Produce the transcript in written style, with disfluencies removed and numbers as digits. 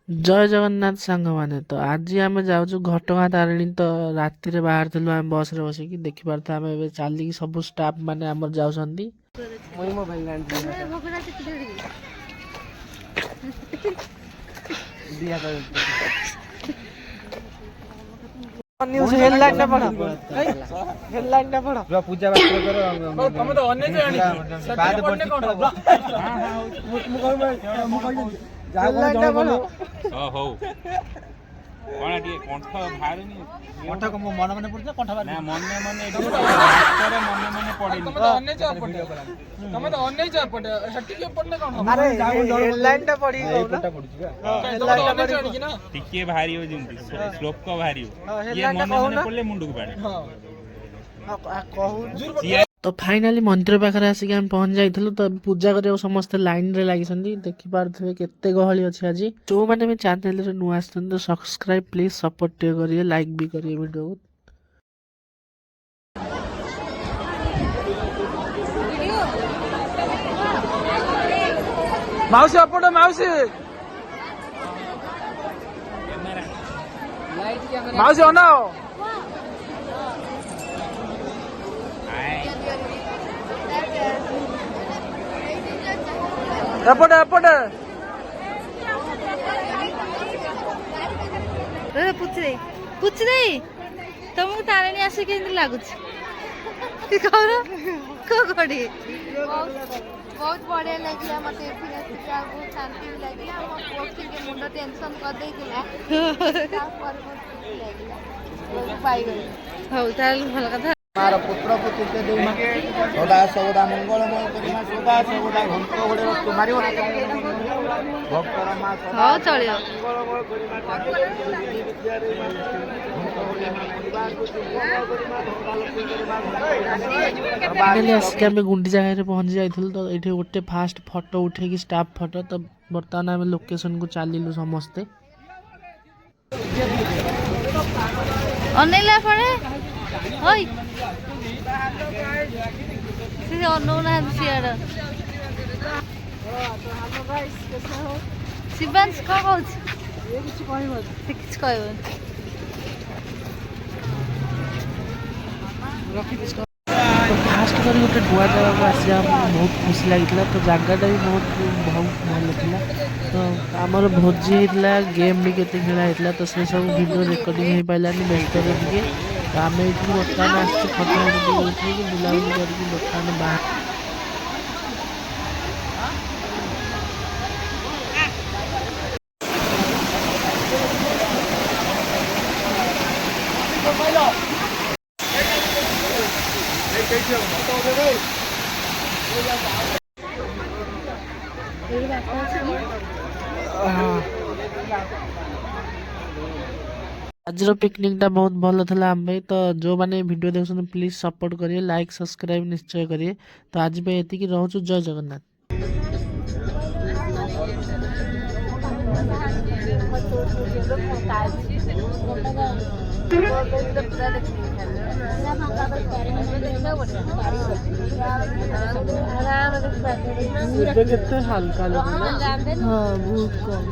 ଜୟ ଜଗନ୍ନାଥ ସାଙ୍ଗମାନେ। ତ ଆଜି ଆମେ ଯାଉଛୁ ଘଟଗାଁ ତାରିଣୀ। ତ ରାତିରେ ବାହାରିଥିଲୁ ଆମେ ବସ୍ରେ ବସିକି। ଦେଖିପାରୁଥିବେ ଆମେ ଏବେ ଚାଲିକି ସବୁ ଷ୍ଟାଫ୍ ମାନେ ଆମର ଯାଉଛନ୍ତି। କଣ ଟିକେ କଣ୍ଠ ବାହାରୁନି କଣ୍ଠ ମନେ ମନେ ପଡୁଛି କଣ୍ଠ ବାହାରୁନି ନା ମନେ ମନେ ମନେ ମନେ ପଡେନି ତମେ ତ ଅନେଇଛ ପଟେ ତମେ ତ ଅନେଇଛ ପଟେ ଟିକେ ପଡନେ କଣ ଆରେ ହେଡଲାଇନ ଟା ପଡି ଗଲା ଏପଟା ପଡୁଛି ବା ତମେ ତ ଅନେଇଛ ଆଣିକି ନା ଟିକେ ବାହାରିବ ଯେମିତି ଶ୍ଲୋକ ବାହାରିବ ଇଏ ମନେ ମନେ ପଡଲେ ମୁଣ୍ଡକୁ ପାଡେ ହଁ କହୁ ତ ଫାଇନାଲି ମନ୍ଦିର ପାଖରେ ଆସିକି ଆମେ ପହଞ୍ଚି ଯାଇଥିଲୁ। ତ ପୂଜା କରିବାକୁ ସମସ୍ତେ ଲାଇନରେ ଲାଗିଛନ୍ତି। ଦେଖିପାରୁଥିବେ କେତେ ଗହଳି ଅଛି ଆଜି। ଯୋଉମାନେ ବି ଚ୍ୟାନେଲରେ ନୂଆ ଆସିଛନ୍ତି ତ ସବସ୍କ୍ରାଇବ ପ୍ଲିଜ ସପୋର୍ଟ ଟିକେ କରିବେ, ଲାଇକ୍ ବି କରିବେ ଭିଡ଼ିଓକୁ। ମାଉସୀ ଅପଟ ମାଉସୀ ମାଉସୀ ଅନାଅ ଏପଟେ ଏପଟେ ପୁଛି ଦେଇ ତମକୁ ତାରିଣୀ ଆସି କେମିତି ଲାଗୁଛି? ବହୁତ ବଢିଆ ଲାଗିଲା ମତେ ଏଠି ଆସିକି ଆଉ ବହୁତ ଶାନ୍ତି ବି ଲାଗିଲା। ମୋ ପୁଅ ଟିକେ ମୁଣ୍ଡ ଟେନସନ କରିଦେଇଥିଲା ତାପରେ ବହୁତ ଖୁସି ଲାଗିଲା ପାଇଗଲି। ହଉ ତାହେଲେ ଭଲ କଥା। ମାର ପୁତ୍ର ପୁତ୍ରିକେ ଦେଇ ସଦା ସର୍ବଦା ମଙ୍ଗଳମୟ କରିମା ସଦା ସର୍ବଦା ଘଣ୍ଟ ଗୋଡେ ରକ୍ତ ମାରିବ ଭକ୍ତର ମା ହଉ ଚଳିବ। ମଙ୍ଗଳମୟ କରିମା ବିଦ୍ୟାରେ ଫାଇନାଲି ଆସିକି ଆମେ ଗୁଣ୍ଡିଚା ଘାଇରେ ପହଞ୍ଚି ଯାଇଥିଲୁ। ତ ଏଇଠି ଗୋଟେ ଫାଷ୍ଟ ଫଟୋ ଉଠେଇକି ଷ୍ଟାଫ୍ ଫଟୋ। ତ ବର୍ତ୍ତମାନ ଆମେ ଲୋକେସନକୁ ଚାଲିଲୁ ସମସ୍ତେ। ଅନେଇଲା ପରେ ହଇ ସେ ଅନଉନାହାନ୍ତି ସିଆଡ। ଶିବାଂଶ କଣ କହୁଛି? କିଛି କହିବନି। ଫାଷ୍ଟ କରି ଗୋଟେ ନୂଆ ଜାଗାକୁ ଆସିବା ଆମକୁ ବହୁତ ଖୁସି ଲାଗିଥିଲା। ତ ଜାଗାଟା ବି ବହୁତ ଭଲ ଥିଲା। ତ ଆମର ଭୋଜି ହେଇଥିଲା, ଗେମ୍ ବି କେତେ ଖେଳା ହେଇଥିଲା। ତ ସେସବୁ ଭିଡ଼ିଓ ରେକର୍ଡ଼ିଂ ହେଇପାରିଲାନି ବ୍ୟସ୍ତରେ ଟିକେ। ତ ଆମେ ଏଇଠିକି ବର୍ତ୍ତମାନ ଆସିଛୁ ଫଟୋ ଟିକେ ଉଠେଇକି ବୁଲାବୁଲି କରିକି ବର୍ତ୍ତମାନ ବାହାର। ଆଜିର ପିକନିକଟା ବହୁତ ଭଲ ଥିଲା ଆମ ପାଇଁ। ତ ଯେଉଁମାନେ ଭିଡ଼ିଓ ଦେଖୁଛନ୍ତି ପ୍ଲିଜ୍ ସପୋର୍ଟ କରିବେ, ଲାଇକ୍ ସବସ୍କ୍ରାଇବ୍ ନିଶ୍ଚୟ କରିବେ। ତ ଆଜି ପାଇଁ ଏତିକି, ରହୁଛୁ। ଜୟ ଜଗନ୍ନାଥ। କେତେ ହାଲକା ଲାଗିଲା। ହଁ ବହୁତ କମ୍।